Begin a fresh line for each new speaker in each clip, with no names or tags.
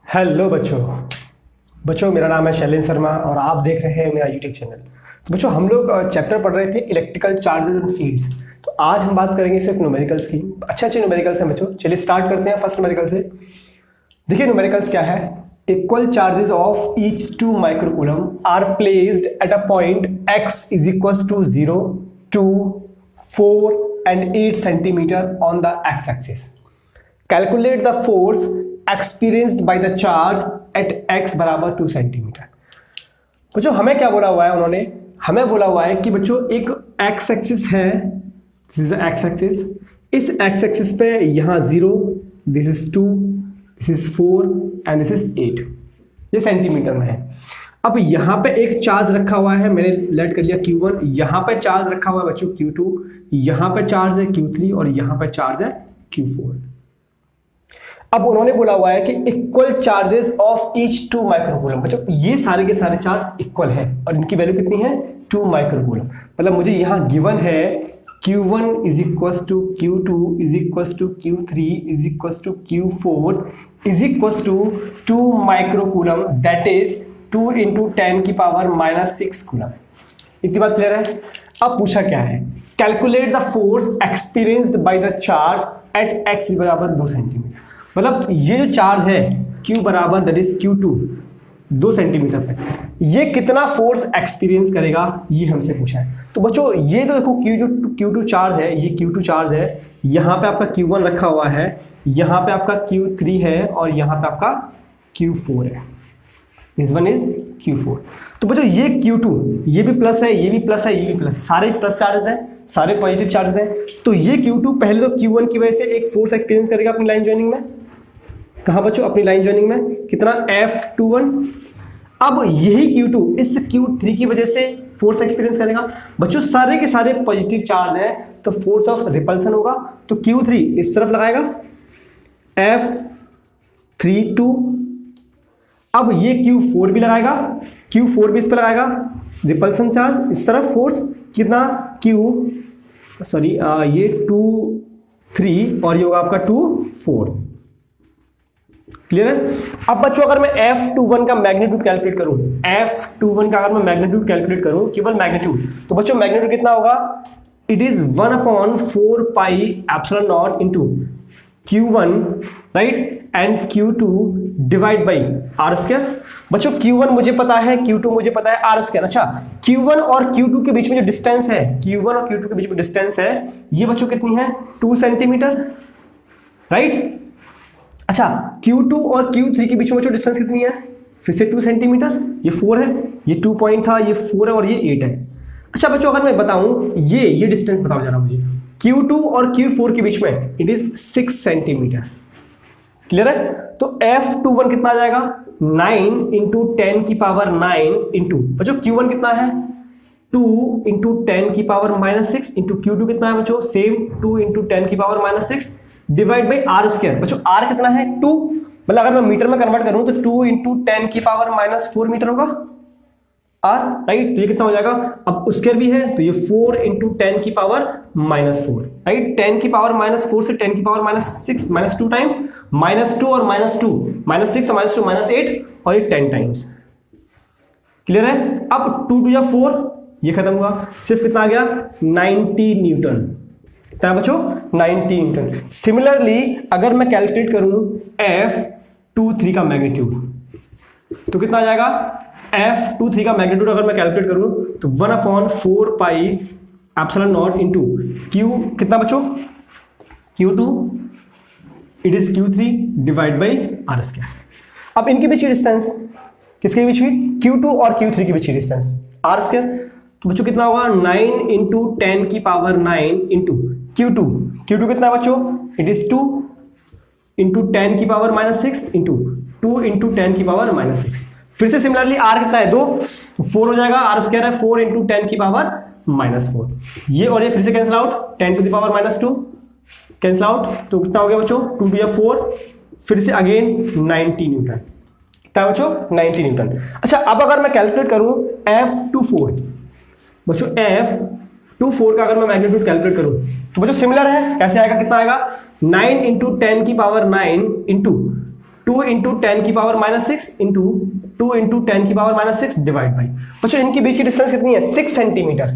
Hello बच्चों मेरा नाम है शैलेंद्र शर्मा और आप देख रहे हैं मेरा यूट्यूब चैनल। तो बच्चों हम लोग चैप्टर पढ़ रहे थे इलेक्ट्रिकल चार्जेस एंड फील्ड्स। तो आज हम बात करेंगे सिर्फ न्यूमेरिकल्स की। अच्छे न्यूमेरिकल्स हैं बच्चों। चलिए स्टार्ट करते हैं फर्स्ट न्यूमेरिकल से। देखिए न्यूमेरिकल्स क्या है। Equal charges of each 2 microcoulomb are placed at a point x is equal to 0, 2, 4 and 8 centimetre on the x axis. Calculate the force experienced by the charge at x बराबर 2 centimetre. बच्चों हमें क्या बोला हुआ है उन्होंने, हमें बोला हुआ है कि बच्चों एक x एक्सिस है, दिस इज x एक्सिस। इस x एक्सिस पे यहाँ 0, this is 2, this is 4 and this is 8, ये सेंटीमीटर में है। अब यहाँ पे एक चार्ज रखा हुआ है, मैंने लेट कर लिया Q1, यहाँ पे चार्ज रखा हुआ है बच्चों Q2, यहाँ पे चार्ज है Q3 और यहाँ पे चार्ज है Q4। अब उन्होंने बोला हुआ है कि equal charges of each 2 microcoulomb. बच्चों ये सारे के सारे चार्ज इक्वल है और इनकी वैल्यू कितनी है 2 माइक्रोकूलम। मतलब मुझे यहां गिवन है Q1 is equal to Q2 is equal to Q3 is equal to Q4 is equal to 2 microcoulomb, that is 2 into 10 की पावर -6 कूलम। इतनी बात क्लियर है। अब पूछा क्या है, calculate the force experienced by the charge at x बराबर 2 centimetre. मतलब ये जो चार्ज है Q बराबर दैट इज Q2 2 सेंटीमीटर पे, ये कितना फोर्स एक्सपीरियंस करेगा ये हमसे पूछा है। तो बच्चों ये तो देखो Q2 चार्ज है, ये Q2 चार्ज है, यहाँ पे आपका Q1 रखा हुआ है, यहाँ पे आपका Q3 है और यहाँ पे आपका Q4 है। This one is Q4। तो बच्चों ये Q2 ये भी प्लस है, ये भी प्लस है, ये भी प्लस है, सारे प्लस चार्जेस हैं, सारे पॉजिटिव चार्जेस हैं। तो ये Q2 पहले तो Q1 की वजह से एक फोर्स एक्सपीरियंस करेगा अपनी लाइन ज्वाइनिंग में। कहाँ बच्चों अपनी लाइन ज्वाइनिंग में कितना F21। अब यही Q2 इस Q3 की वजह से फोर्स एक्सपीरियंस करेगा। बच्चों सारे के सारे पॉजिटिव चार्ज हैं तो फोर्स ऑफ रिपल्सन होगा, तो Q3 इस तरफ लगाएगा F32। अब ये Q4 भी लगाएगा, Q4 भी इस पर लगाएगा रिपल्सन चार्ज इस तरफ, फोर्स कितना ये 2 3 और ये होगा आपका 2 4। क्लियर है। अब बच्चों अगर मैं F21 का मैग्नीट्यूड कैलकुलेट करूं, F21 का अगर मैं मैग्नीट्यूड कैलकुलेट करूं, केवल मैग्नीट्यूड, तो बच्चों मैग्नीट्यूड कितना होगा, it is 1/4 pi epsilon nought into Q1 right and Q2 divide by R square. बच्चों Q1 मुझे पता है, Q2 मुझे पता है, आर स्क्वायर। अच्छा Q1 और Q2 के बीच में जो डिस्टेंस है, Q1 और Q2 के बीच में डिस्टेंस है, ये बच्चों कितनी है 2 सेंटीमीटर राइट। अच्छा Q2 और Q3 के बीच में बच्चों डिस्टेंस कितनी है, फिर से 2 सेंटीमीटर, ये 4 है, ये 2 पॉइंट था, ये 4 है और ये 8 है। अच्छा बच्चों अगर मैं बताऊं ये डिस्टेंस बताओ जरा मुझे, Q2 और Q4 के बीच में इट इज 6 सेंटीमीटर। क्लियर है। तो F21 कितना आ जाएगा 9 इंटू 10 की पावर 9 इंटू बच्चों Q1 कितना है 2 इंटू 10 की पावर -6 इंटू Q2 कितना है बच्चों सेम 2 इंटू 10 की power -6 divide by R square. बच्चों आर कितना है 2, मतलब अगर मैं मीटर में कन्वर्ट करूं तो 2 इंटू 10 की पावर -4 मीटर होगा आर राइट। तो ये कितना हो जाएगा, अब स्क्वायर भी है तो ये 4 इंटू 10 की पावर -4 राइट। 10 की पावर -4 से 10 की पावर -6 -2 टाइम्स, -2 और -2 -6 और -2 -8 और ये 10 टाइम्स। क्लियर है। अब 2 2 4 ये खत्म हुआ, सिर्फ कितना आ गया 90 न्यूटन। क्या बच्चों 90 न्यूटन। सिमिलरली अगर मैं कैलकुलेट करूं F23 का मैग्नीट्यूड तो कितना आ जाएगा, F23 का मैग्नीट्यूड अगर मैं कैलकुलेट करूं तो 1/4 pi epsilon nought into Q कितना बच्चों Q2 it is Q3 divide by R square. अब इनके बीच की डिस्टेंस, किसके बीच में Q2 और Q3 के बीच की डिस्टेंस आर स्क्वायर। तो बच्चों कितना होगा 9 इंटू 10 की पावर 9 इंटू Q2 कितना है बच्चों इट इज 2 इंटू 10 की पावर -6 इंटू 2 इंटू 10 की पावर -6। फिर से सिमिलरली आर कितना है 2 तो 4 हो जाएगा, आर स्क्वायर है 4 इंटू 10 की पावर -4। ये और ये फिर से cancel out, 10 to the power -2 cancel out, तो कितना हो गया बच्चों 2 2 4, फिर से अगेन 90 न्यूटन। कितना बच्चों 90 न्यूटन। अच्छा अब अगर मैं कैलकुलेट करूं F24 बच्चों F24 का अगर मैं मैग्नीट्यूड कैलकुलेट करूं तो बच्चों सिमिलर है, कैसे आएगा, कितना आएगा 9 इंटू 10 की पावर 9 इंटू 2 इंटू 10 की पावर -6 इंटू 2 इंटू 10 की पावर -6 डिवाइड बाई, बच्चों इनके बीच की डिस्टेंस कितनी है 6 सेंटीमीटर।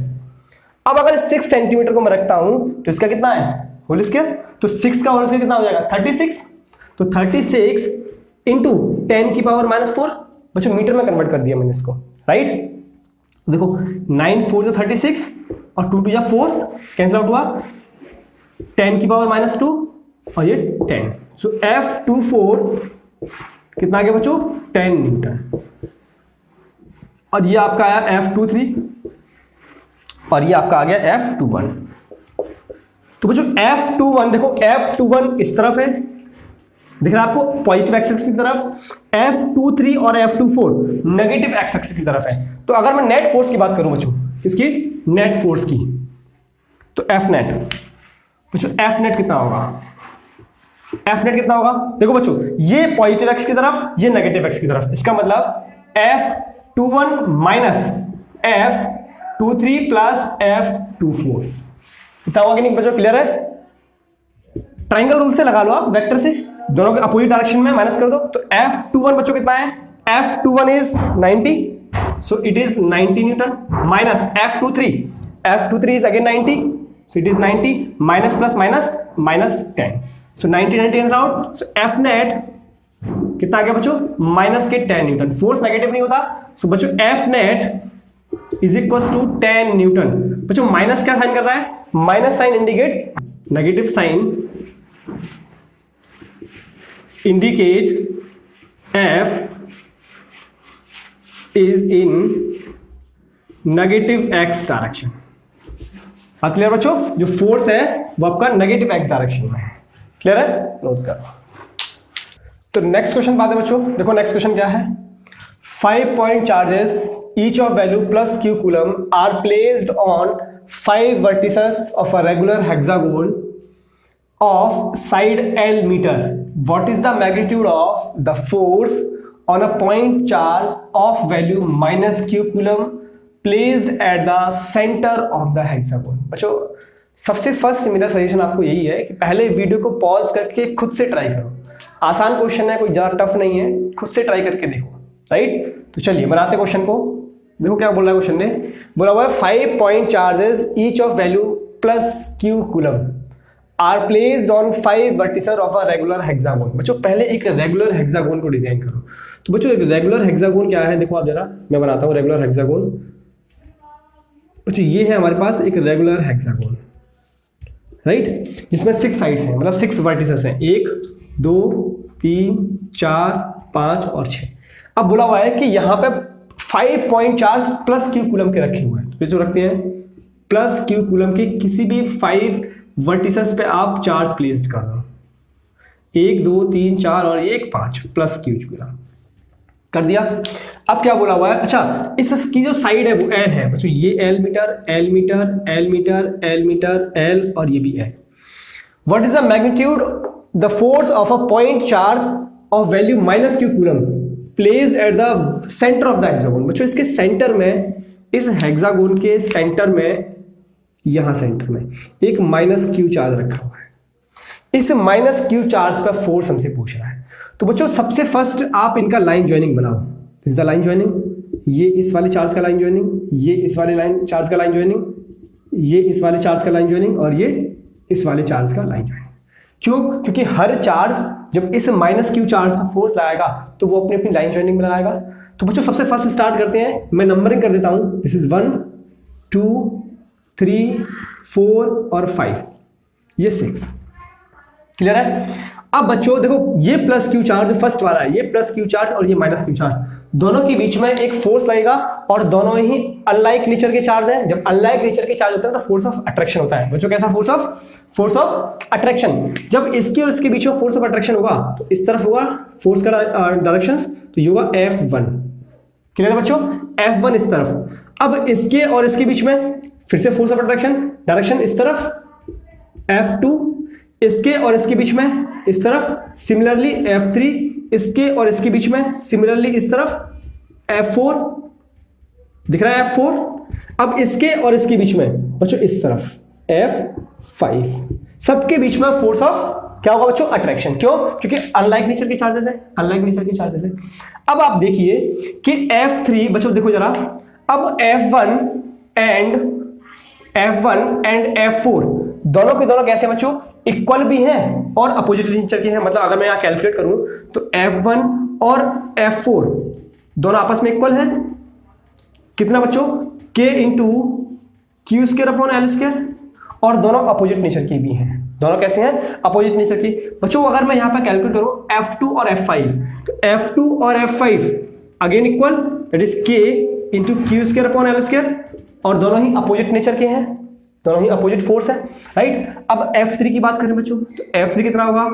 अब अगर 6 सेंटीमीटर को मैं रखता हूं तो इसका कितना है होल स्क्वायर, तो 6 का होल स्क्वायर कितना हो जाएगा 36, तो 36 इंटू 10 की पावर -4, बच्चों मीटर में कन्वर्ट कर दिया मैंने इसको, राइट। देखो 9 4 जो 36 और 2 2 या 4 कैंसिल आउट हुआ, 10 की पावर -2 और ये 10, सो F24 कितना आ गया बच्चों 10 न्यूटन। और ये आपका आया F23 और ये आपका आ गया F21। तो बच्चों F21 देखो, F21 इस तरफ है, दिख रहा है आपको पॉजिटिव एक्सिस की तरफ, F23 और F24 नेगेटिव एक्सिस की तरफ है। तो अगर मैं नेट फोर्स की बात करूं बच्चों, किसकी नेट फोर्स की, तो F नेट बच्चों, F नेट कितना होगा, F नेट कितना होगा, देखो बच्चों ये पॉजिटिव एक्स की तरफ, ये नेगेटिव एक्स की तरफ, इसका मतलब F21 minus F23 plus F24 कितना होगा कि नहीं बच्चों, क्लियर है। ट्राइंगल रूल से लगा लो आप, वेक्टर से दोनों के अपोजिट डायरेक्शन में माइनस कर दो, तो F21 बच्चों कितना है, F21 is 90, so it is 90 Newton, minus F23 is again 90, so it is 90, minus plus minus -10, so 90 cancel out, so F net कितना आ गया बच्चों माइनस के 10 न्यूटन, फोर्स नेगेटिव नहीं होता, सो बच्चों F net is equal to 10 newton. बच्चों minus क्या sign कर रहा है, minus sign indicate negative sign, indicate F is in negative x direction. Clear बच्चों, जो फोर्स है वो आपका नेगेटिव x डायरेक्शन में है, क्लियर है, नोट करो। तो नेक्स्ट क्वेश्चन बात है बच्चों, देखो नेक्स्ट क्वेश्चन क्या है, 5 point charges each of value plus q coulomb are placed on 5 vertices of a regular hexagon of side L meter. What is the magnitude of the force on a point charge of value minus q coulomb placed at the center of the hexagon? बच्चों सबसे first मेरा suggestion आपको यही है कि पहले video को pause करके खुद से ट्राई करो, आसान क्वेश्चन है, कोई ज़्यादा टफ नहीं है, खुद से ट्राई करके देखो, राइट। तो चलिए बनाते क्वेश्चन को, देखो क्या बोल रहा है क्वेश्चन ने, बोला हुआ है 5 point charges each of value plus q coulomb are placed on 5 vertices of a regular hexagon. बच्चों पहले एक रेगुलर हेक्सागोन को डिजाइन करो, तो बच्चों एक रेगुलर हेक्सागोन क्या है, देखो आप जरा, मैं बनाता हूं रेगुलर हेक्सागोन। बच्चों ये है हमारे पास एक रेगुलर हेक्सागोन, राइट, जिसमें 6 साइड्स हैं, मतलब 6 वर्टिसेस हैं, 1 2 3 4 5 और 6। अब बोला हुआ है कि यहाँ पे 5 point charge plus Q coulomb के रखे हुए हैं, तो जो रखते हैं प्लस क्यू कूलम के किसी भी 5 वर्टिसेस पे आप चार्ज प्लेस्ड कर दो, 1 2 3 4 और 1 5 प्लस क्यू कूलम कर दिया। अब क्या बोला हुआ है, अच्छा इसकी जो साइड है वो एल है बच्चों, ये L metre L metre L metre L metre L और ये भी L. What is the magnitude the force of a point charge of value minus Q coulomb placed at the centre of the hexagon. बच्चों इसके centre में, इस hexagon के centre में, यहां सेंटर में एक माइनस क्यू चार्ज रखा हुआ है, इस माइनस क्यू चार्ज का फोर्स हमसे पूछ रहा है। तो बच्चों सबसे फर्स्ट आप इनका लाइन ज्वाइनिंग बनाओ, this is the line joining, ये इस वाले चार्ज का लाइन ज्वाइनिंग, ये इस वाले लाइन चार्ज का लाइन ज्वाइनिंग, ये इस वाले चार्ज का लाइन ज्वाइनिंग और ये इस वाले चार्ज का लाइन ज्वाइनिंग। क्यों? क्योंकि हर चार्ज जब इस माइनस क्यू चार्ज पर फोर्स लगाएगा तो वो अपनी अपनी लाइन ज्वाइनिंग में लगाएगा। तो बच्चों सबसे फर्स्ट स्टार्ट करते हैं, मैं नंबरिंग कर देता हूं, दिस इज 1 2 3 4 और 5, ये 6, क्लियर है। अब बच्चों देखो ये प्लस क्यू चार्ज फर्स्ट वाला है, ये प्लस क्यू चार्ज और ये माइनस क्यू चार्ज, दोनों के बीच में एक फोर्स लगेगा और दोनों ही अनलाइक नेचर के चार्ज हैं। जब अनलाइक नेचर के चार्ज होते हैं तो फोर्स ऑफ अट्रैक्शन होता है। बच्चों कैसा फोर्स ऑफ अट्रैक्शन, जब इसके और इसके बीच में फोर्स ऑफ अट्रैक्शन होगा तो इस तरफ होगा फोर्स का डायरेक्शंस, तो ये होगा F1, क्लियर है बच्चों, F1 इस तरफ। अब इसके और इसके बीच में फिर से फोर्स ऑफ अट्रैक्शन डायरेक्शन इस तरफ F2, इसके और इसके बीच में इस तरफ, सिमिलरली F3, इसके और इसके बीच में सिमिलरली इस तरफ F4, दिख रहा है F4। अब इसके और इसके बीच में बच्चों इस तरफ F5, सबके बीच में फोर्स ऑफ क्या होगा बच्चों? अट्रैक्शन। क्यों? क्योंकि अनलाइक नेचर के चार्जेस है, अनलाइक नेचर के चार्जेस है। अब आप देखिए कि F3 बच्चों देखो जरा, अब F1 एंड F4 दोनों के दोनों कैसे बच्चों? इक्वल भी हैं और अपोजिट नेचर के हैं। मतलब अगर मैं यहां कैलकुलेट करूं तो F1 और F4 दोनों आपस में इक्वल हैं। कितना बच्चों? K into Q square upon L square, और दोनों अपोजिट नेचर की भी हैं। दोनों कैसे हैं? अपोजिट नेचर की। बच्चों अगर मैं यहां पर कैलकुलेट करूं F2 और F5, तो F2 और F5 again equal, that is K into Q square upon L square, और दोनों ही अपोजिट नेचर के हैं, दोनों ही अपोजिट फोर्स है, राइट। अब F3 की बात करें बच्चों, तो F3 कितना होगा?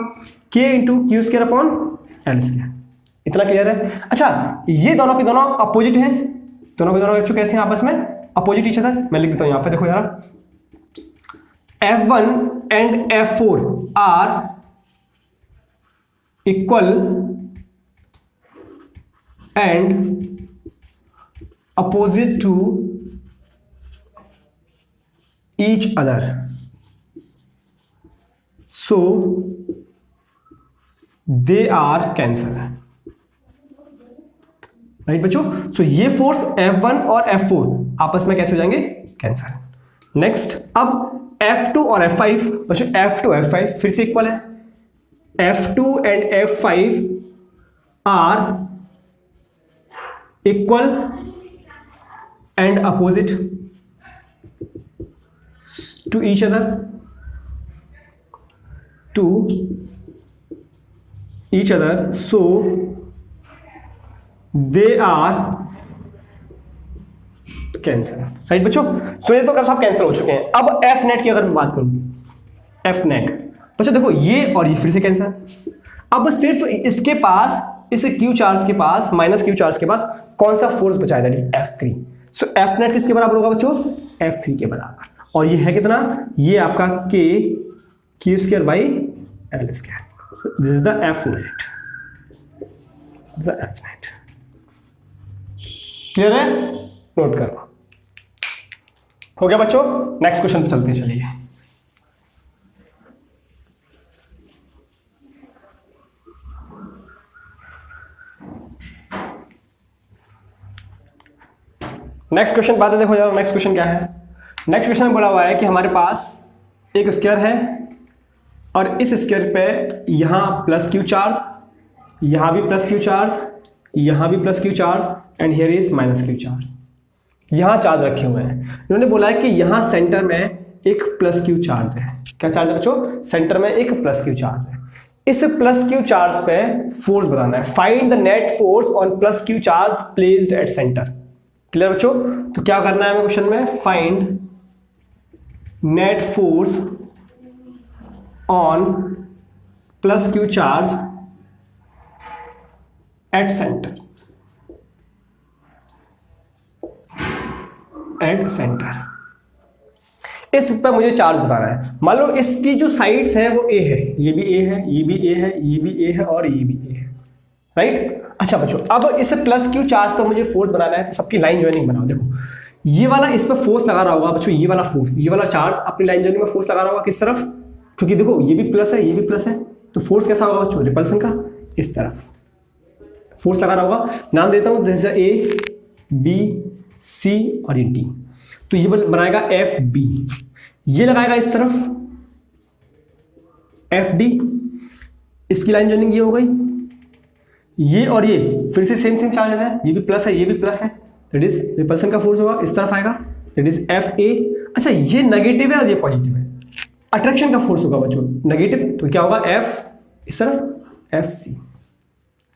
K into Q square upon L square. इतना क्लियर है? अच्छा, ये दोनों के दोनों अपोजिट हैं, दोनों के दोनों बच्चों कैसे हैं आपस में? Opposite each other. मैं लिख देता हूं यहां पे, देखो यार, F1 and F4 are equal and opposite to each other, so they are cancel, right बच्चों। सो ये फोर्स F1 और F4 आपस में कैसे हो जाएंगे? कैंसल। नेक्स्ट, अब F2 और F5 बच्चों, F2 F5 फिर से इक्वल है। F2 and F5 are equal and opposite to each other, so they are cancel, right बच्चों। सो ये तो कब सब कैंसिल हो चुके हैं। अब F नेट की अगर मैं बात करूं, F नेट बच्चों देखो, ये और ये फिर से कैंसिल। अब सिर्फ इसके पास, इस Q चार्ज के पास, माइनस Q चार्ज के पास कौन सा फोर्स बचा है? That is F3। So F net किसके बराबर होगा बच्चों? F3 के बराबर। और ये है कितना? ये आपका K Q square by L square. This is the F net, clear है? नोट करो। हो गया बच्चों? नेक्स्ट क्वेश्चन पे चलते हैं, चलिए। नेक्स्ट क्वेश्चन बात है, देखो यार नेक्स्ट क्वेश्चन क्या है। नेक्स्ट क्वेश्चन में बोला हुआ है कि हमारे पास एक स्क्वायर है और इस स्क्वायर पे यहां प्लस क्यू चार्ज, यहां भी प्लस क्यू चार्ज, यहां भी plus Q charge and here is minus Q charge. यहां चार्ज रखे हुए हैं। इन्होंने बोला है कि यहां सेंटर में एक प्लस क्यू चार्ज है। क्या चार्ज है बच्चों? सेंटर में एक प्लस क्यू चार्ज है। इस प्लस क्यू चार्ज पे फोर्स बताना है। Find the net force on plus Q charge placed at centre. Clear बच्चों? तो क्या करना है हमें क्वेश्चन में? Find net force on plus Q charge at centre, at centre. इस पर मुझे चार्ज बताना है। मान लो इसकी जो साइड्स है वो ए है, ये भी ए है, ये भी ए है, ये भी ए है और ये भी ए है, राइट। अच्छा बच्चों, अब इस प्लस क्यू चार्ज पर मुझे फोर्स बनाना है, तो सबकी लाइन ज्वाइनिंग बनाओ। देखो ये वाला इस पर फोर्स लगा रहा होगा बच्चों, ये वाला फोर्स, ये वाला चार्ज अपनी लाइन ज्वाइनिंग में फोर्स लगा रहा होगा किस तरफ? क्योंकि देखो ये भी प्लस है, ये भी प्लस है, तो फोर्स कैसा होगा बच्चों? रिपल्सन का, इस तरफ फोर्स लगा रहा होगा। नाम देता हूं, जैसे ए बी सी और ये डी, तो ये बनाएगा एफ बी। ये लगाएगा इस तरफ एफ डी, इसकी लाइन ज्वाइनिंग ये हो गई। ये और ये फिर से सेम सेम चार्जेस है, ये भी प्लस है, ये भी प्लस है, दैट इज रिपल्सन का फोर्स होगा इस तरफ आएगा, दैट इज एफ ए। अच्छा ये नेगेटिव है और ये पॉजिटिव है, अट्रैक्शन का फोर्स होगा बच्चों नेगेटिव, तो क्या होगा? एफ इस तरफ, एफ सी,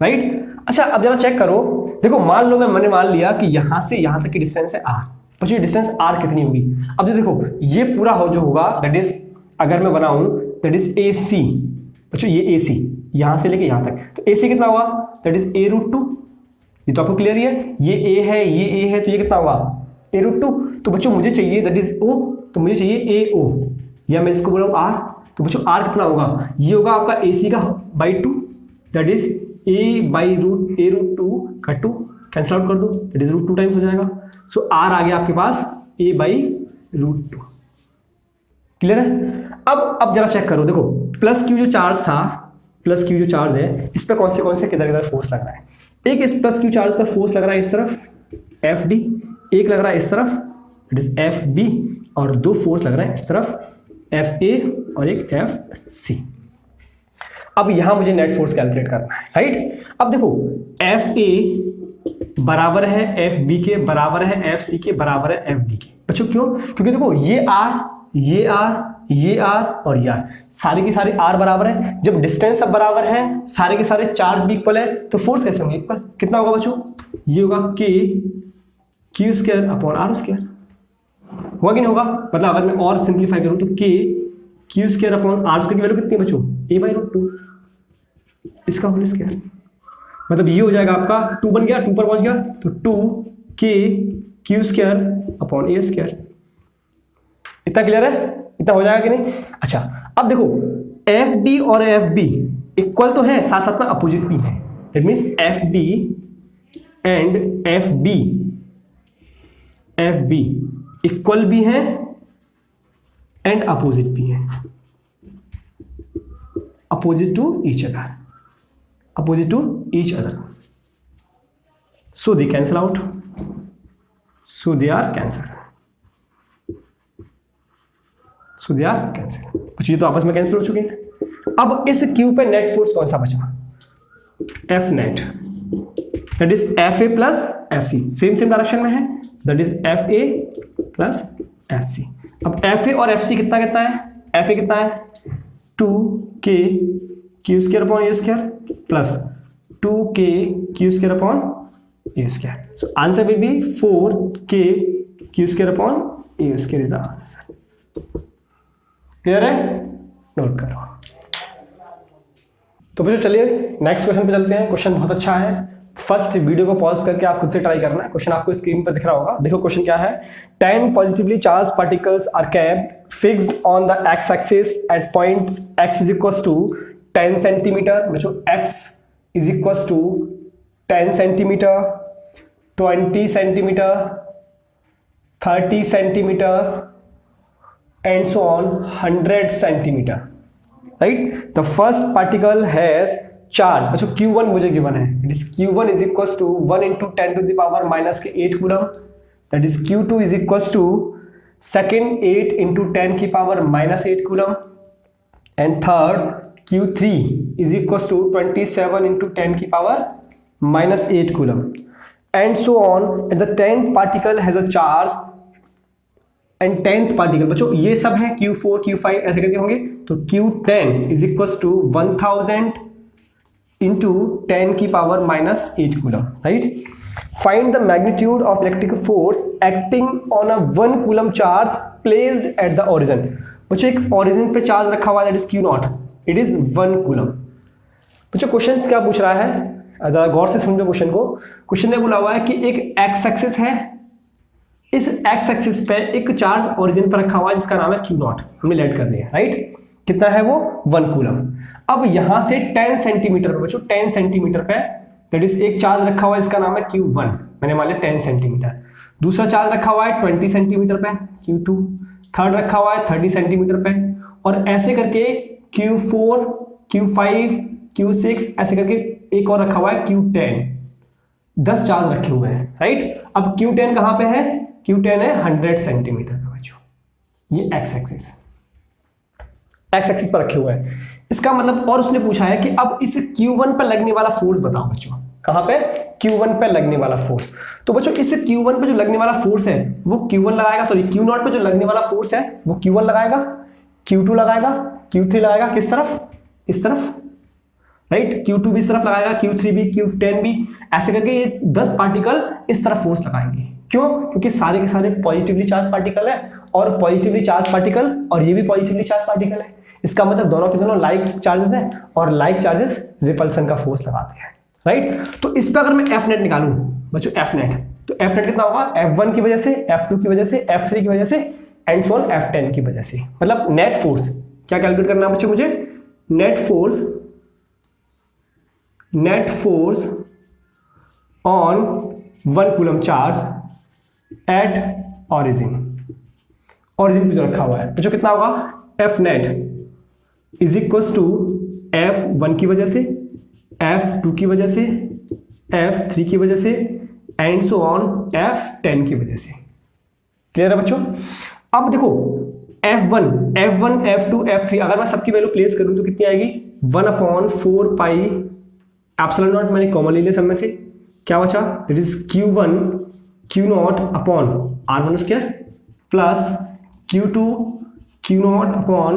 राइट। अच्छा अब जरा चेक करो, देखो मान लो मैंने मान लिया कि यहां से यहां तक की डिस्टेंस है आर, बच्चों ये डिस्टेंस आर कितनी होगी? अब ये देखो ये पूरा हो जो होगा दैट इज, अगर मैं बनाऊं दैट इज ए सी, बच्चों ये ए सी यहां से लेके यहां तक, तो ए सी कितना होगा? That is A root two. ये तो आपको क्लियर ही है, ये ए है, ये ए है, तो ये कितना होगा? ए रूट टू। तो बच्चों मुझे चाहिए दैट इज ओ, तो मुझे चाहिए ए ओ, या मैं इसको बोलूं आर, तो बच्चों आर कितना होगा? ये होगा आपका ए सी का by two, that is A by root, A root two का टू कैंसिल आउट कर दो, that is root two times हो जाएगा। सो आर आ गया आपके पास A by root two. Clear है? अब जरा चेक करो, देखो प्लस क्यू जो चार्ज था, प्लस क्यू जो चार्ज है, इस पर कौन से किधर किधर फोर्स लग रहा है? एक इस प्लस क्यू चार्ज पर फोर्स लग रहा है इस तरफ एफ डी, एक लग रहा है इस तरफ इट इज एफ बी, और दो फोर्स लग रहा है इस तरफ एफ ए और एक एफ सी। अब यहां मुझे नेट फोर्स कैलकुलेट करना है, राइट? अब देखो एफ ए बराबर है एफ बी के, बराबर है एफ सी के, बराबर है एफ डी के। बच्चों क्यों? क्योंकि देखो ये आर, ये आर, ये आर और ये आर, सारे के सारे आर बराबर है। जब डिस्टेंस सब बराबर है, सारे के सारे चार्ज भी इक्वल है, तो फोर्स कैसे होंगे इक्वल? कितना होगा बच्चों? ये होगा K Q square upon R square, होगा कि नहीं होगा? मतलब अगर मैं और सिंप्लीफाई करूं तो K Q square upon R square की वैल्यू कितनी है बच्चों? ए बाई रूट 2, इसका होल स्क्वायर। मतलब ये हो जाएगा आपका 2 बन गया, 2 पर पहुंच गया तो 2 K Q square upon A square. इतना क्लियर है? इतना हो जाएगा कि नहीं? अच्छा अब देखो एफ डी और एफ बी इक्वल तो है, साथ साथ में अपोजिट भी है। That means F D and F B equal भी है एंड अपोजिट भी है, opposite to each other, opposite to each other. So they cancel out, so they are cancel, so they are cancel. कुछ ये तो आपस में कैंसिल हो चुके हैं। अब इस क्यू पे नेट फोर्स कौन सा बचा? F net, that is F A plus F C, same direction में है, that is F A plus F C. अब एफ ए और एफ सी कितना कितना है? एफ ए कितना है? 2 K Q square upon A square plus 2 K Q square upon A square. So answer will be 4 के Q square upon A square is the answer. Clear है? Note करो। तो बच्चों चलिए नेक्स्ट क्वेश्चन पे चलते हैं। क्वेश्चन बहुत अच्छा है, फर्स्ट वीडियो को पॉज करके आप खुद से ट्राई करना है। क्वेश्चन आपको स्क्रीन पर दिख रहा होगा। देखो क्वेश्चन क्या है। 10 positively charge particles are kept fixed on the X axis at point x is equal to 10 centimetre. बच्चों x is equal to 10 centimetre, 20 centimetre, 30 centimetre and so on 100 centimeter, right? The first particle has charge, अच्छा q1 मुझे given है, it is q1 is equals to 1 into 10 to the power minus के 8 coulomb, that is q2 is equals to second 8 into 10 की power minus 8 coulomb, and third q3 is equals to 27 into 10 की power minus 8 coulomb, and so on, and the 10th particle has a charge and 10th particle. बच्चों ये सब है Q4 Q5 ऐसे करके होंगे, तो Q10 is equal to 1000 into 10 की power minus 8 coulomb, right? Find the magnitude of electric force acting on a 1 coulomb charge placed at the origin. बच्चों एक ओरिजिन पे चार्ज रखा हुआ है, that is Q0, it is 1 coulomb. बच्चों question क्या पूछ रहा है, जरा गौर से समझो क्वेश्चन को। क्वेश्चन ने बोला हुआ है कि एक एक्स एक्सिस है, इस एक्स एक्सिस पे एक चार्ज ओरिजिन पर रखा हुआ है जिसका नाम है Q0, हमने लेट कर लिया, राइट? कितना है वो? 1 कूलम। अब यहां से 10 सेंटीमीटर पे बच्चों 10 सेंटीमीटर पे दैट इज एक चार्ज रखा हुआ है, इसका नाम है Q1, मैंने मान लिया 10 सेंटीमीटर। दूसरा चार्ज रखा हुआ है 20 सेंटीमीटर पे Q2, थर्ड रखा हुआ है 30 सेंटीमीटर पे, और ऐसे करके Q4 Q5 Q6 ऐसे करके एक और रखा हुआ है Q10, 10 चार्ज रखे हुए हैं, राइट? अब Q10 कहां पे है? Q10 है 100 सेंटीमीटर पे बच्चों, ये एक्स एक्सिस पर रखे हुए हैं। इसका मतलब, और उसने पूछा है कि अब इस Q1 पर लगने वाला फोर्स बताओ बच्चों। कहां पे? Q1 पे लगने वाला फोर्स। तो बच्चों इस Q1 पे जो लगने वाला फोर्स है वो Q1 लगाएगा, सॉरी Q0 पे जो लगने वाला फोर्स है वो Q1 लगाएगा, Q2 लगाएगा, Q3 लगाएगा, किस तरफ? इस तरफ, राइट? Q2 भी इस तरफ लगाएगा, Q3 भी, Q10 भी, ऐसे करके ये 10 पार्टिकल इस तरफ फोर्स लगाएंगे। क्यों? क्योंकि सारे के सारे पॉजिटिवली चार्ज पार्टिकल है, और पॉजिटिवली चार्ज पार्टिकल और ये भी पॉजिटिवली चार्ज पार्टिकल है। इसका मतलब दोनों के दोनों लाइक चार्जेस हैं, और लाइक चार्जेस रिपल्सन का फोर्स लगाते हैं, राइट? तो इस पे अगर मैं एफ नेट निकालूं बच्चों, एफ नेट, तो एफ नेट कितना होगा? F1 की वजह से, F2 की वजह से, F3 की वजह से, एंड सो ऑन F10 की वजह से। मतलब नेट फोर्स क्या कैलकुलेट करना है बच्चों मुझे? Net force on 1 coulomb charge at origin, origin पे जो रखा हुआ है, तो जो कितना होगा F net is equal to F1 की वजह से, F2 की वजह से, F3 की वजह से एंड सो ऑन F10 की वजह से। क्लियर है बच्चों? अब देखो F1, F2, F3 अगर मैं सबकी वैल्यू प्लेस करूं तो कितनी आएगी 1/4 पाई एप्सिलॉन नॉट, मैंने कॉमन ले लिया सब में से, क्या बचा that is Q1 Q0 upon R1 square plus Q2 Q0 upon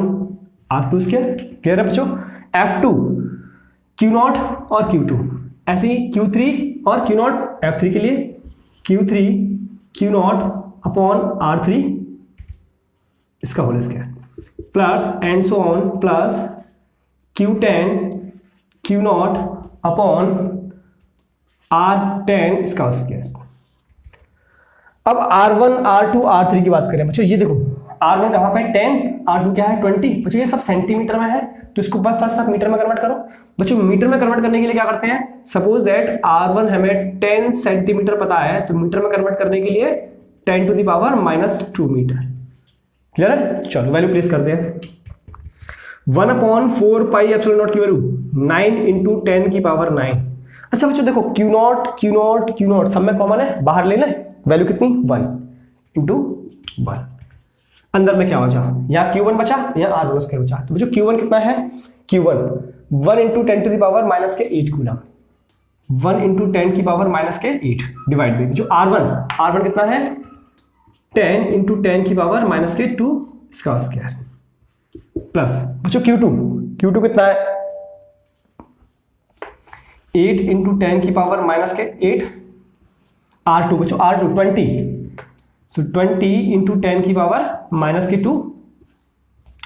R2 square. Clear है बच्चों? F2 Q0 और Q2, ऐसे ही Q3 और Q0 F3 के लिए Q3 Q0 अपॉन R3 इसका whole square plus and so on plus Q10 Q0 upon R10 इसका square. अब R1 R2 R3 की बात करें बच्चों, ये देखो R1 कहाँ पे 10, R2 क्या है 20। बच्चों ये सब सेंटीमीटर में है तो इसको फर्स्ट आप मीटर में कन्वर्ट करो। बच्चों मीटर में कन्वर्ट करने के लिए क्या करते हैं, सपोज दैट R1 हमें 10 सेंटीमीटर पता है तो मीटर में कन्वर्ट करने के लिए 10 to the power -2 metre. Clear है? चलो वैल्यू प्लेस करते हैं। 1/4 पाई एप्सिलॉन नॉट की वैल्यू 9 इंटू 10 की पावर 9। अच्छा बच्चों देखो Q0 सब में कॉमन है, बाहर ले लें, वैल्यू कितनी 1 इंटू 1। अंदर में क्या बचा, यहाँ Q1 बचा, यहाँ R1 स्क्वायर बचा। तो बच्चों Q1 कितना है, Q1 1 into 10 to the power -8 coulomb, 1 into 10 की पावर -8 डिवाइड बाई जो R1 कितना है 10 इंटू 10 की पावर -2 इसका स्क्वायर प्लस बच्चों Q2 कितना है 8 इंटू 10 की पावर -8। R2 बच्चों R2 20, सो 20 इंटू 10 की पावर -2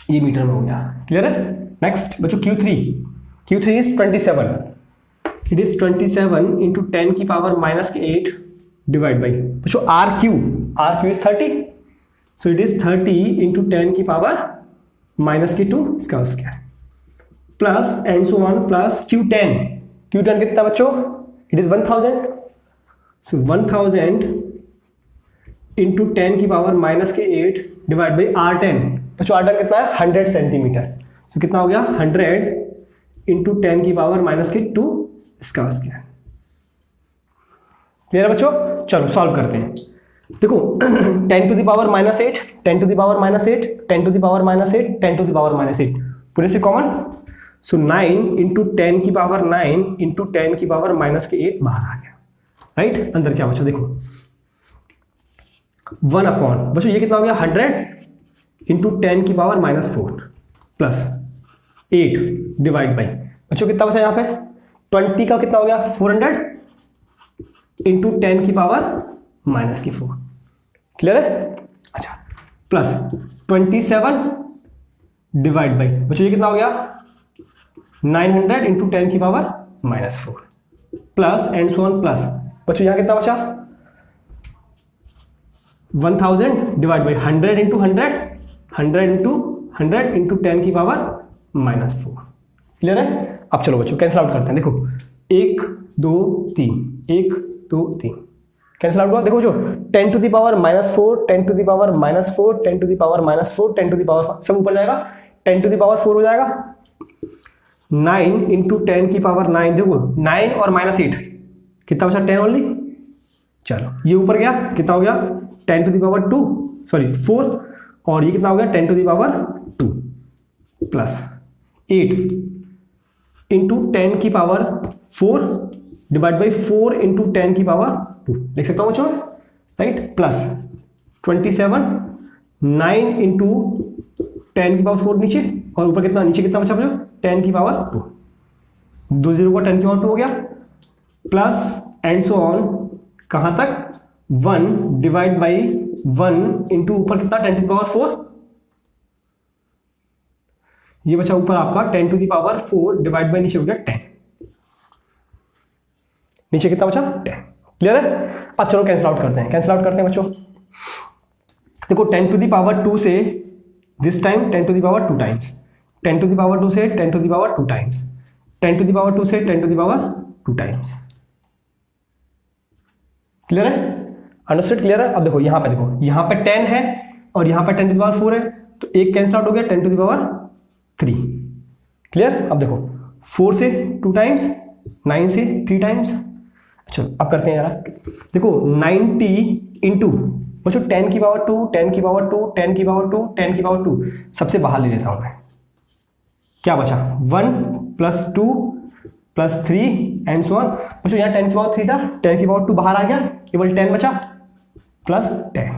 ये मीटर में हो गया। क्लियर है? नेक्स्ट बच्चों Q3 is 27, it is 27 into 10 की पावर -8 डिवाइड बाई बच्चों RQ is 30, so it is 30 into 10 की पावर -2 इसका square plus and so on plus Q10 कितना बच्चों, इट इज 1000, सो 1000 इंटू 10 की पावर -8 डिवाइड बाई R10। बच्चों R10 कितना है 100 सेंटीमीटर, सो कितना हो गया 100 इंटू 10 की पावर -2 इसका स्क्वायर। क्लियर है बच्चों? चलो सॉल्व करते हैं। देखो 10 to the power -8, 10 to the power -8, 10 to the power -8, 10 to the power -8 पूरे से कॉमन, सो 9 इंटू 10 की पावर 9 इंटू 10 की पावर -8 बाहर आ गया। राइट? अंदर क्या बचा देखो 1 अपॉन बच्चों ये कितना हो गया 100 इंटू 10 की पावर -4 प्लस 8 डिवाइड बाई बच्चों कितना बचा यहाँ पे 20 का कितना हो गया 400 इंटू 10 की पावर -4। क्लियर है? अच्छा प्लस 27 डिवाइड बाई बच्चों ये कितना हो गया 900 इंटू 10 की power -4 plus and so on plus बच्चों यहाँ कितना बचा 1000 divide by 100 into 100, 100 into 100 into 10 की पावर -4। क्लियर है? अब चलो बच्चों कैंसिल आउट करते हैं। देखो 1 2 3 1 2 3 कैंसिल आउट हुआ। देखो जो 10 to the power -4, 10 to the power -4, 10 to the power -4, 10 to the power सब ऊपर जाएगा, 10 टू द पावर 4 हो जाएगा। 9 इंटू 10 की पावर 9, देखो 9 और -8 कितना बचा 10 ओनली। चलो ये ऊपर गया कितना हो गया 10 टू द पावर 2 सॉरी 4 और ये कितना हो गया 10 to the power 2 plus 8 into 10 की पावर 4 डिवाइड बाई 4 इंटू 10 की पावर 2 लिख सकता हूँ बच्चों, राइट। प्लस 27 9 इंटू 10 की पावर 4 नीचे और ऊपर कितना नीचे कितना बचा बच्चों 10 की पावर 2, 2 0 का 10 की पावर 2 हो गया प्लस एंड सो ऑन कहां तक 1 डिवाइड बाई 1 इंटू ऊपर कितना 10 टू द पावर 4, ये बचा ऊपर आपका 10 to the power 4 divide by नीचे हो गया 10, नीचे कितना बचा 10। क्लियर है? अब चलो कैंसिल आउट करते हैं बच्चों। देखो 10 टू द पावर 2 से this time 10 to the power 2 times, 10 to the power 2 से 10 to the power 2 times, 10 to the power 2 से 10 to the power 2 times. Clear है? अंडरस्टूड? क्लियर है? अब देखो यहाँ पे 10 है और यहाँ पर 10 टू द पावर 4 है, तो एक कैंसिल आउट हो गया, 10 टू द पावर 3। क्लियर? अब देखो 4 से 2 टाइम्स, 9 से 3 टाइम्स। चलो अब करते हैं यार, देखो 90 इंटू बच्चों 10 की पावर 2, 10 की पावर 2, 10 की पावर 2, 10 की पावर 2, सबसे बाहर ले लेता हूं मैं। क्या बचा? 1 plus 2 plus 3 and so on. बच्चों यहाँ 10 की पावर 3 था, 10 की पावर 2 बाहर आ गया, केवल 10 बचा प्लस 10।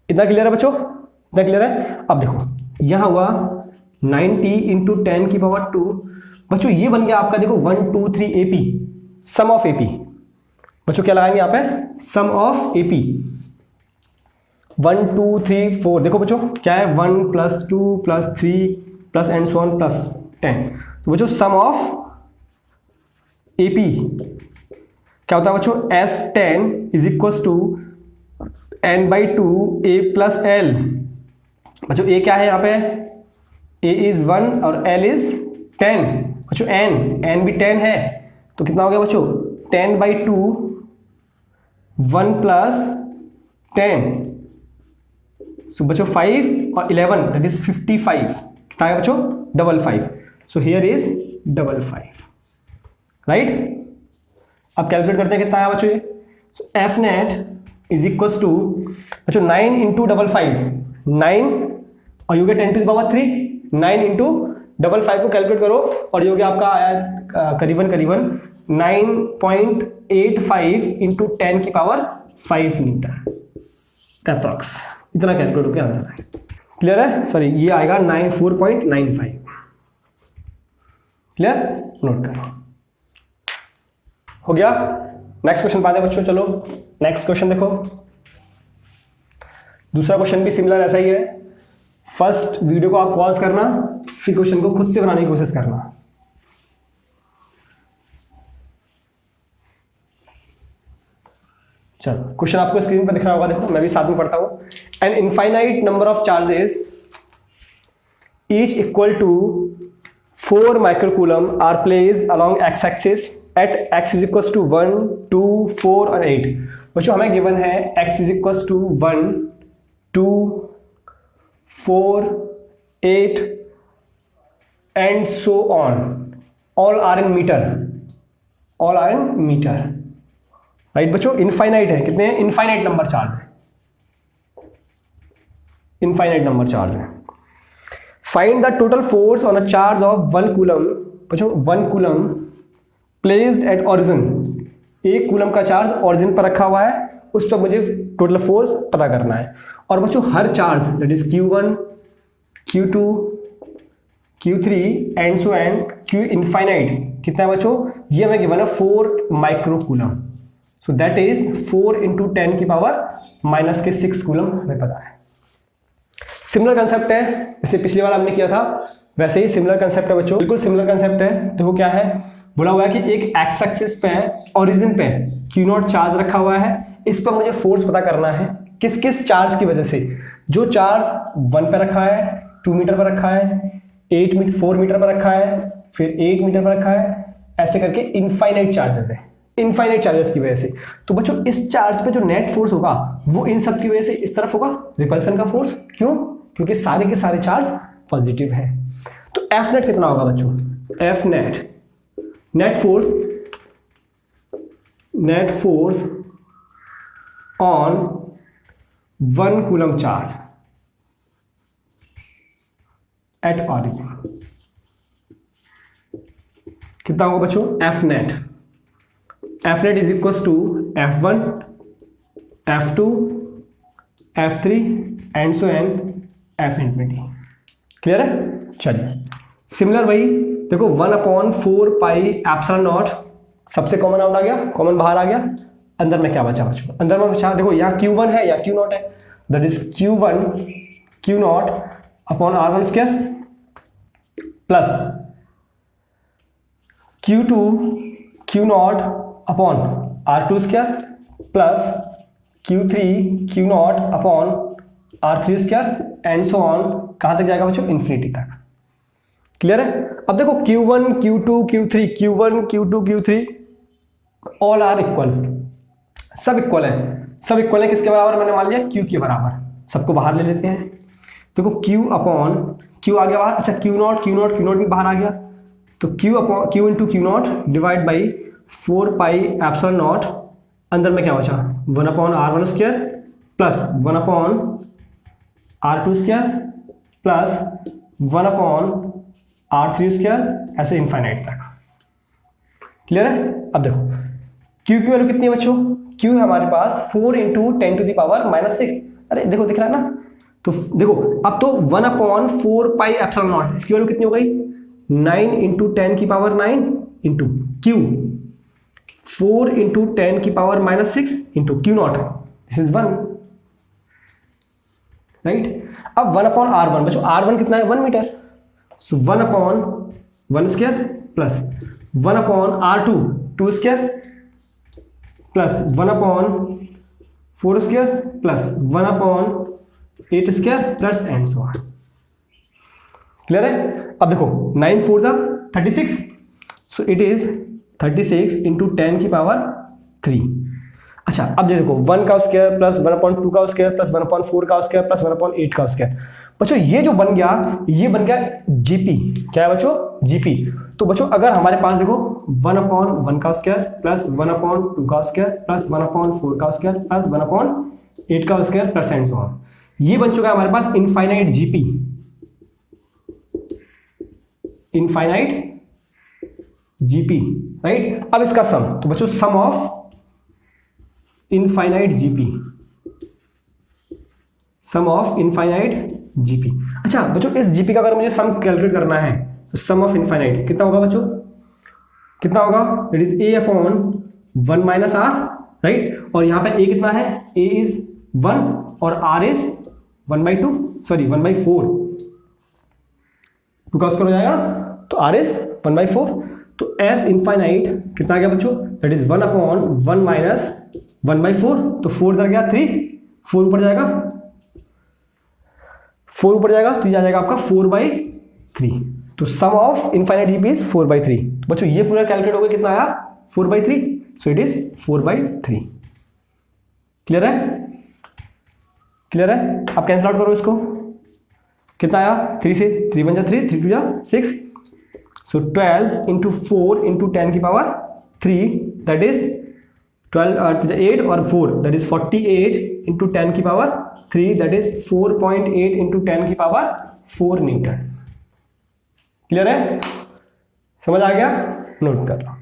इतना क्लियर है बच्चों? इतना क्लियर है? अब देखो यहां हुआ 90 इंटू 10 की पावर 2, बच्चों ये बन गया आपका, देखो 1 2 3 AP, सम ऑफ AP। बच्चों क्या लगाएंगे यहाँ पे? सम ऑफ AP। 1 2 3 4, देखो बच्चों क्या है? 1 plus 2 plus 3 plus and so on plus 10। तो बच्चों सम ऑफ AP क्या होता है बच्चों? S10 is equal to n/2 A plus L। बच्चों A क्या है यहाँ पे? A इज 1 और L इज 10। बच्चों n भी 10 है, तो कितना हो गया बच्चों? 10/2 1 प्लस 10, सो बच्चों 5 और 11 दैट इज 55। कितना है बच्चों? 55। So here is 55, right? अब कैलकुलेट करते हैं कितना है बच्चों ये। So F net is equal to बच्चों 9 इंटू 55, 9 और you get 10 to the power 3, 9 into 55 को कैलकुलेट करो और ये हो गया आपका आया करीबन 9.85 इंटू 10 की पावर 5 न्यूटन अप्रॉक्स। इतना कैलकुलेट होकर आंसर है। क्लियर है? सॉरी ये आएगा 94.95। क्लियर? नोट करो। हो गया? नेक्स्ट क्वेश्चन पाते हैं बच्चों। चलो नेक्स्ट क्वेश्चन देखो। दूसरा क्वेश्चन भी सिमिलर ऐसा ही है। फर्स्ट वीडियो को आप पॉज करना, फिर क्वेश्चन को खुद से बनाने की कोशिश करना। चलो क्वेश्चन आपको स्क्रीन पर दिख रहा होगा, देखो मैं भी साथ में पढ़ता हूं। An infinite number of charges each equal to 4 microcoulomb are placed along X axis at x is equal to 1 2 4 और 8। बच्चों हमें गिवन है x is equal to 1 2 4 8 and so on, all are in metre, all are in metre, right बच्चों? Infinite है, कितने हैं? Infinite number charge है, infinite number charge है। Find the total force on a charge of 1 coulomb. बच्चों 1 coulomb placed at origin, 1 coulomb का charge origin पर रखा हुआ है, उस पर मुझे टोटल फोर्स पता करना है। और बच्चों हर charge that is Q1 Q2 Q3 and so and Q infinite कितना है बच्चों? ये हमें गिवन है 4 microcoulomb, so that is 4 into 10 की पावर -6 कूलम हमें पता है। सिमिलर कंसेप्ट है जैसे पिछली बार हमने किया था, वैसे ही सिमिलर कंसेप्ट है बच्चों, बिल्कुल सिमिलर कंसेप्ट है। देखो क्या है बोला हुआ है कि एक एक्स एक्सिस पे ओरिजिन पे Q0 चार्ज रखा हुआ है, इस पर मुझे फोर्स पता करना है किस किस चार्ज की वजह से। जो चार्ज 1 पे रखा है, 2 मीटर पर रखा है, 4 मीटर पर रखा है, फिर 8 मीटर पर रखा है, ऐसे करके इनफाइनाइट चार्जेस है, इनफाइनाइट चार्जेस की वजह से। तो बच्चों इस चार्ज पे जो नेट फोर्स होगा वो इन सब की वजह से इस तरफ होगा, रिपल्सन का फोर्स। क्यों? क्योंकि सारे के सारे चार्ज पॉजिटिव है। तो एफ नेट कितना होगा बच्चों? F net, net force on 1 coulomb charge at origin कितना होगा बच्चों? F net is equal to F1 F2 F3 and so and F infinity. Clear है? चलिए सिमिलर वही देखो 1/4 पाई एप्सिलॉन नॉट, सबसे कॉमन आउट आ गया, कॉमन बाहर आ गया। अंदर में क्या बचा बच्चों? अंदर में बचा देखो यहाँ Q1 है या Q0 है, that is Q1 Q0 upon R1 square plus Q2 Q0 upon R2 square plus Q3 Q0 upon R3 square and so on. कहां तक जाएगा बच्चों? इन्फिनिटी तक। क्लियर है? अब देखो Q1 Q2 Q3 Q1 Q2 Q3 all are equal, सब equal है, सब इक्वल है। किसके बराबर? मैंने मान लिया Q के बराबर। सबको बाहर ले लेते हैं। देखो Q अपॉन Q आ गया बाहर, अच्छा Q नॉट भी बाहर आ गया, तो Q into Q not divide by 4 pi epsilon not, अंदर में क्या बचा 1 upon R1 square plus 1 upon R2 square plus 1 upon R3 square, ऐसे इनफाइनाइट तक। क्लियर है? अब देखो Q की वैल्यू कितनी है बच्चों, Q है हमारे पास 4 इंटू 10 टू द पावर -6। अरे देखो दिख रहा है ना, तो देखो अब तो 1 अपॉन 4 पाई एप्सिलॉन नॉट, इसकी वैल्यू कितनी हो गई 9 इंटू 10 की पावर 9 इंटू Q 4 इंटू 10 की power -6 into Q nought, this is 1, right. अब 1 अपॉन R1 बच्चों, R1 कितना है 1 metre, so 1 upon 1 square plus 1 upon R2 2 square plus 1 upon 4 square plus 1 upon 8 square plus and so on. Clear है? अब देखो 9 4 जा 36, so it is 36 into 10 की power 3। अच्छा अब देखो 1 का स्क्वायर प्लस 1 अपॉन 2 का स्क्वायर प्लस 1 अपॉन 4 का स्क्वायर प्लस 1 अपॉन 8 का स्क्वायर। बच्चों ये जो बन गया, ये बन गया जीपी। क्या है बच्चों? जीपी। तो बच्चों अगर हमारे पास देखो 1 अपॉन 1 का स्क्वायर प्लस 1 अपॉन 2 का स्क्वायर प्लस 1 अपॉन 4 का स्क्वायर प्लस 1 अपॉन 8 का square plus and so on, ये बन चुका है हमारे पास infinite GP, infinite GP, right. अब इसका सम, तो बच्चों sum of infinite GP, sum of infinite GP. अच्छा बच्चों इस जीपी का अगर मुझे सम कैलकुलेट करना है तो सम ऑफ इनफाइनाइट कितना होगा बच्चों, कितना होगा, it is a upon 1 minus R, right. और यहां पे a कितना है, a इज 1 और r इज 1/2, सॉरी 1/4, 2 का स्क्वायर हो जाएगा, तो r इज 1/4। तो s इनफाइनाइट कितना आ गया बच्चों, दैट इज 1 अपॉन 1 माइनस 1/4, तो 4 इधर गया 3, 4 ऊपर जाएगा, 4 ऊपर जाएगा तो ये आ जाएगा आपका 4/3। तो सम ऑफ इनफाइनाइट जीपी इज 4/3। तो बच्चों ये पूरा कैलकुलेट हो गया, कितना आया 4/3, सो इट इज 4/3। क्लियर है? क्लियर है? आप कैंसिल आउट करो इसको, कितना आया 3 से 3 1 जा 3, 3 2 जा 6, सो 12 इंटू 4 इंटू 10 की पावर 3, दैट इज 12 8 और 4, दैट इज 48 इंटू 10 की पावर 3, दैट इज 4.8 इंटू 10 की पावर 4 न्यूटन। क्लियर है? समझ आ गया? नोट कर लो।